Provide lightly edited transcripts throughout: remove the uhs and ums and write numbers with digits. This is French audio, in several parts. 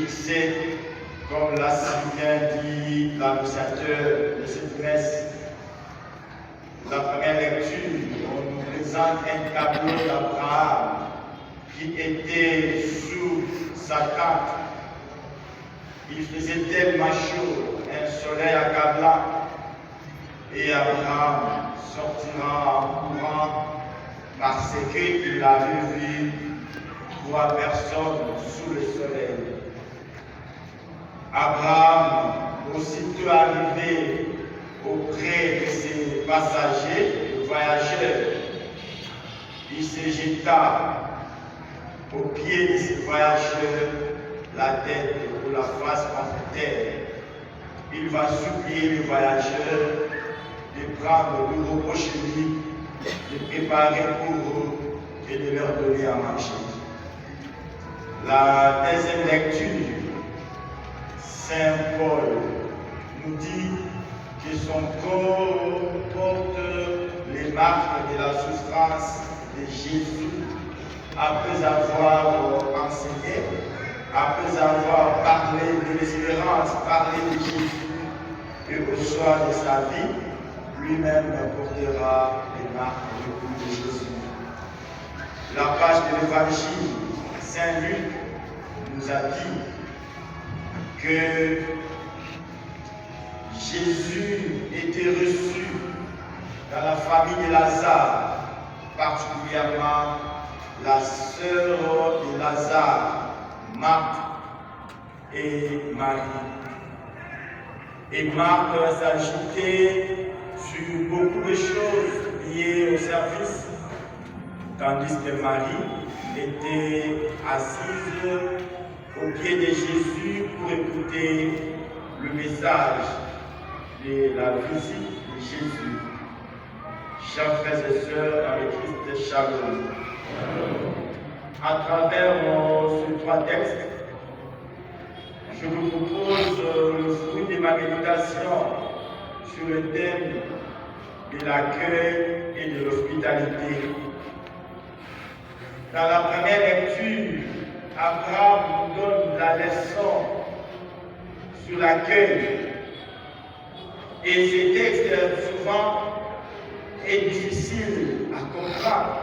c'est, comme l'a si bien dit l'annonçateur de cette messe, la première lecture, on nous présente un tableau d'Abraham qui était sous sa tente. Il faisait tellement chaud, un soleil accablant, et Abraham sortira en courant parce qu'il avait vu 3 personnes sous le soleil. Abraham, aussitôt arrivé auprès de ses passagers, voyageurs, il se jeta aux pieds de ces voyageurs, la tête ou la face contre terre. Il va supplier les voyageurs de prendre le repos chez lui, de préparer pour eux et de leur donner à manger. La deuxième lecture, Saint Paul nous dit que son corps porte les marques de la souffrance de Jésus après avoir enseigné, après avoir parlé de l'espérance, parlé de Jésus, et au soir de sa vie, lui-même portera les marques du cou de Jésus. La page de l'évangile, Saint Luc nous a dit que Jésus était reçu dans la famille de Lazare, particulièrement la sœur de Lazare, Marthe et Marie. Et Marthe s'agitait sur beaucoup de choses liées au service, tandis que Marie était assise au pied de Jésus pour écouter le message de la visite de Jésus. Chers frères et sœurs dans le Christ, shalom. À travers ces 3 textes, je vous propose le fruit de ma méditation sur le thème de l'accueil et de l'hospitalité. Dans la première lecture, Abraham nous donne la leçon sur l'accueil. Et ce texte, souvent, est difficile à comprendre.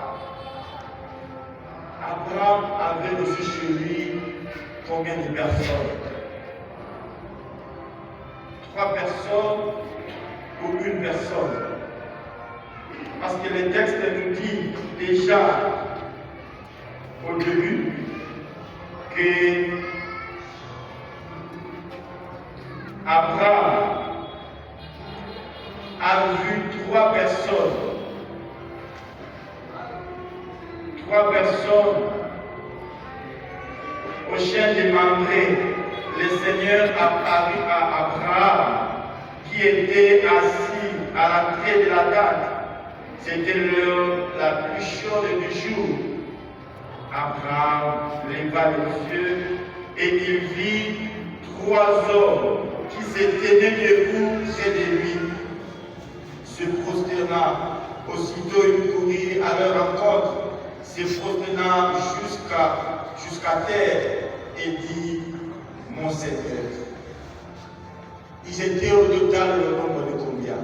Abraham avait reçu chez lui combien de personnes? 3 personnes ou 1 personne? Parce que le texte nous dit déjà au début que Abraham a vu 3 personnes. 3 personnes au chien de Mamré. Le Seigneur apparut à Abraham qui était assis à l'entrée de la tente. C'était l'heure la plus chaude du jour. Abraham leva les yeux et il vit 3 hommes qui s'étaient debout près de lui. Se prosternant, aussitôt il courut à leur rencontre, se prosternant jusqu'à terre et dit: Mon Seigneur. Ils étaient au total le nombre de combien?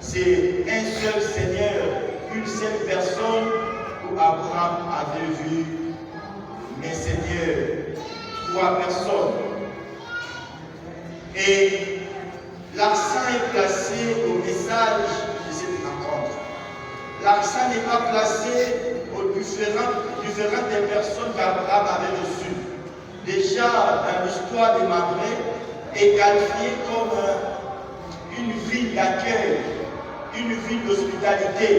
C'est un seul Seigneur, une seule personne où Abraham avait vu mes seigneurs, 3 personnes. Et l'accent est placé au message de cette rencontre. L'accent n'est pas placé aux différentes personnes qu'Abraham avait reçues. Déjà, dans l'histoire de Mamré, est qualifiée comme une ville d'accueil, une ville d'hospitalité.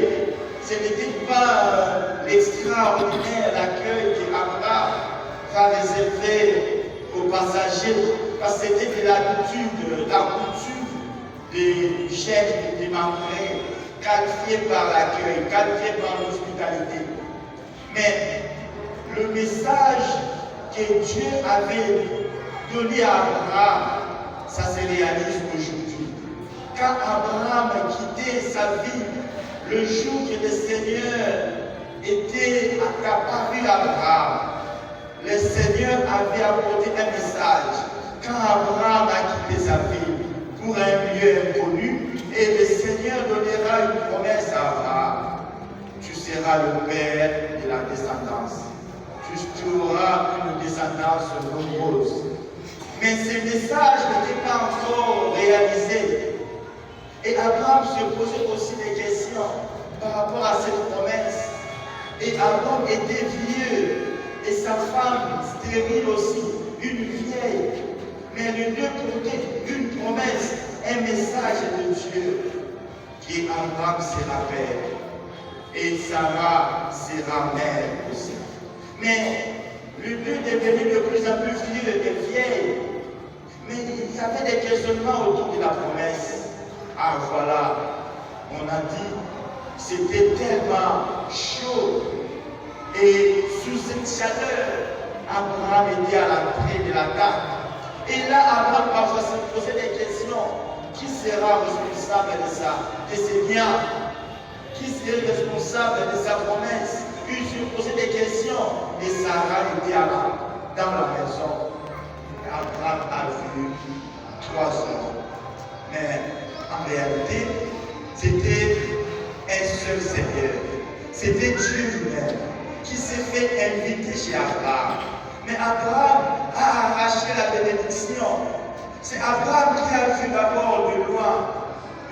Ce n'était pas l'extraordinaire accueil qu'Abraham va réserver aux passagers, parce que c'était de la coutume des chefs de Mamré, qualifiés par l'accueil, qualifiés par l'hospitalité. Mais le message que Dieu avait donné à Abraham, ça se réalise aujourd'hui. Quand Abraham quittait sa vie, le jour que le Seigneur était apparu à Abraham, le Seigneur avait apporté un message. sera le père de la descendance. Tu auras une descendance nombreuse. Mais ce message n'était pas encore réalisé. Et Abraham se posait aussi des questions par rapport à cette promesse. Et Abraham était vieux et sa femme stérile aussi, une vieille. Mais les deux portaient une promesse, un message de Dieu. Et Abraham sera père. Et Sarah sera mère aussi. Mais le deux devenait de plus en plus vieux et vieille. Mais il y avait des questionnements autour de la promesse. Ah voilà, on a dit, c'était tellement chaud. Et sous cette chaleur, Abraham était à l'entrée de la table. Et là, Abraham parfois se posait des questions. Qui sera responsable de ça, de ses biens? Qui serait responsable de sa promesse? Il se posait des questions. Et Sarah était dans la maison. Abraham a vu 3 hommes. Mais en réalité, c'était un seul Seigneur. C'était Dieu lui-même qui s'est fait inviter chez Abraham. Mais Abraham a arraché la bénédiction. C'est Abraham qui a vu d'abord de loin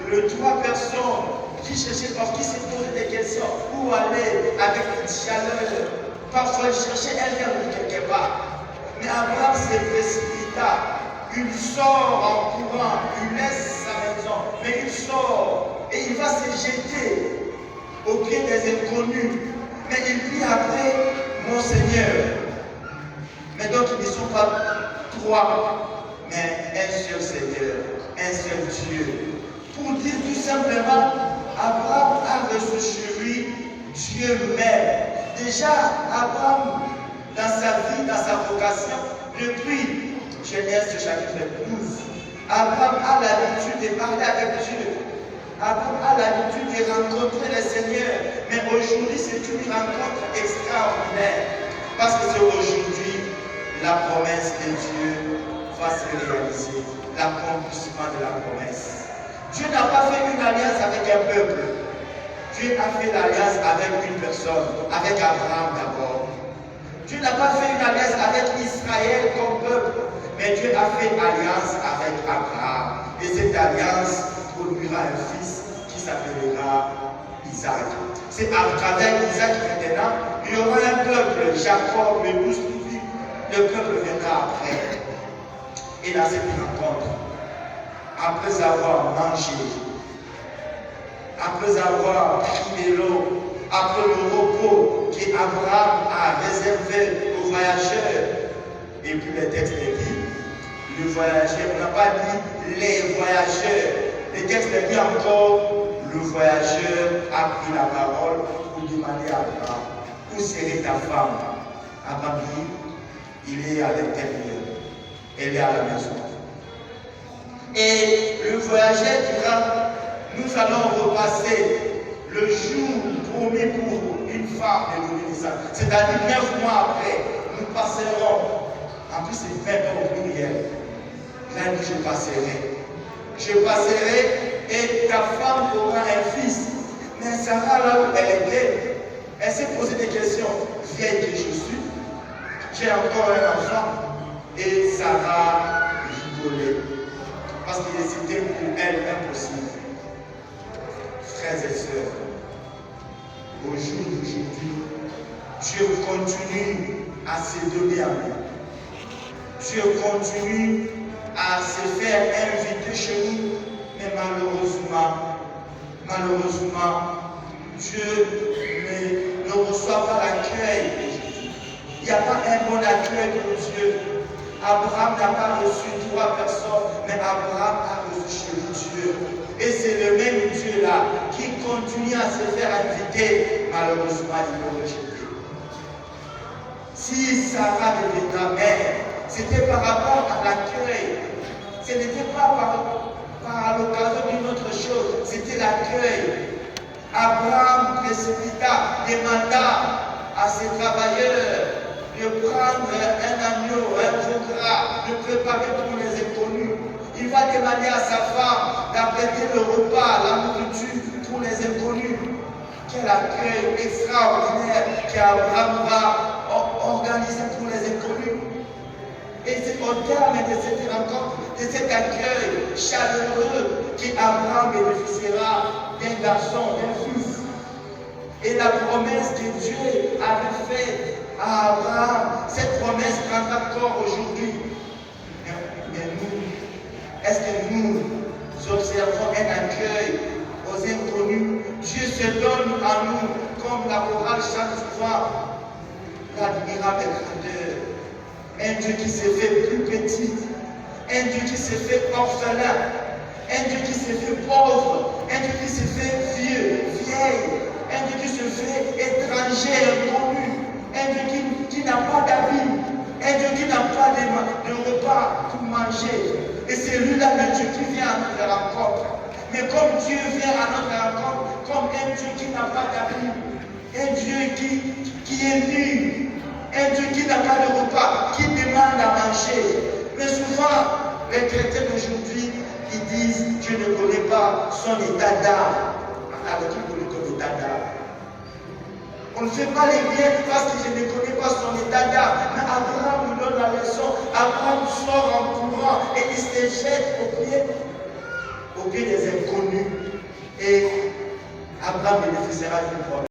les 3 personnes qui cherchaient, parce qu'il s'est posé des questions. Où aller avec une chaleur? Parfois, il cherchait un quelque part. Mais Abraham se précipita. Il sort en courant, il laisse sa maison, mais il sort et il va se jeter au pied des inconnus. Mais il dit après, mon Seigneur. Mais donc ils ne sont pas 3, mais un seul Seigneur, un seul Dieu. Pour dire tout simplement, Abraham a reçu sur lui Dieu même. Déjà, Abraham, dans sa vie, dans sa vocation, depuis Genèse chapitre 12, Abraham a l'habitude de parler avec Dieu. Abraham a l'habitude de rencontrer le Seigneur. Mais aujourd'hui, c'est une rencontre extraordinaire. Parce que c'est aujourd'hui la promesse de Dieu va se réaliser. L'accomplissement de la promesse. Dieu n'a pas fait une alliance avec un peuple. Dieu a fait l'alliance avec une personne, avec Abraham d'abord. Dieu n'a pas fait une alliance avec Israël comme peuple, mais Dieu a fait alliance avec Abraham. Et cette alliance produira un fils qui s'appellera Isaac. C'est à travers Isaac maintenant, il y aura un peuple, Jacob, le 12 tribus, le peuple viendra après. Et dans cette rencontre, après avoir mangé, après avoir pris de l'eau, après le repos qu'Abraham a réservé aux voyageurs, et puis le texte dit, le voyageur, on n'a pas dit les voyageurs, le texte dit encore, le voyageur a pris la parole pour demander à Abraham, où serait ta femme? Abraham dit, il est à l'intérieur, elle est à la maison. Et le voyageur dira, nous allons repasser le jour promis pour une femme de l'Église. C'est-à-dire 9 mois après, nous passerons. En plus, c'est 20 ans au pluriel. Là, il dit, je passerai. Je passerai et ta femme aura un fils. Mais Sarah, là où elle était, elle s'est posé des questions. Vieille que je suis, j'ai encore un enfant. Et Sarah rigolait. Parce que c'était pour elle impossible. Frères et sœurs, au jour d'aujourd'hui, Dieu continue à se donner à nous. Dieu continue à se faire inviter chez nous, mais malheureusement, Dieu ne reçoit pas l'accueil. Il n'y a pas un bon accueil pour Dieu. Abraham n'a pas reçu 3 personnes, mais Abraham a reçu chez Dieu. Et c'est le même Dieu là qui continue à se faire inviter. Malheureusement, il l'a rejeté. Si Sarah devait ta mère, c'était par rapport à l'accueil. Ce n'était pas par l'occasion d'une autre chose, c'était l'accueil. Abraham précipita, demanda à ses travailleurs de prendre un agneau, un veau gras, de préparer pour les inconnus. Il va demander à sa femme d'apprêter le repas, la nourriture pour les inconnus. Quel accueil extraordinaire qu'Abraham va organiser pour les inconnus. Et c'est au terme de cette rencontre, de cet accueil chaleureux, qu'Abraham bénéficiera d'un garçon, d'un fils. Et la promesse que Dieu avait faite à Abraham, cette promesse prendra corps aujourd'hui. Mais nous, est-ce que nous observons un accueil aux inconnus? Dieu se donne à nous, comme la chorale chante souvent, l'admirable grandeur. Un Dieu qui s'est fait plus petit, un Dieu qui s'est fait orphelin, un Dieu qui s'est fait pauvre, un Dieu qui s'est fait vieux, vieille, un Dieu qui se fait étranger, inconnu, un Dieu qui n'a pas d'habit, un Dieu qui n'a pas de repas pour manger. Et c'est lui-là le Dieu qui vient à notre rencontre. Mais comme Dieu vient à notre rencontre, comme un Dieu qui n'a pas d'habit, un Dieu qui est nu, un Dieu qui n'a pas de repas, qui demande à manger. Mais souvent, les chrétiens d'aujourd'hui, ils disent, je ne connais pas son état d'âme. Alors qui connaît ton état d'âme? On ne fait pas les biens parce que je ne connais pas son état d'âme. Mais Abraham nous donne la leçon. Abraham sort en courant et il se jette au pied des inconnus. Et Abraham bénéficiera d'une promesse.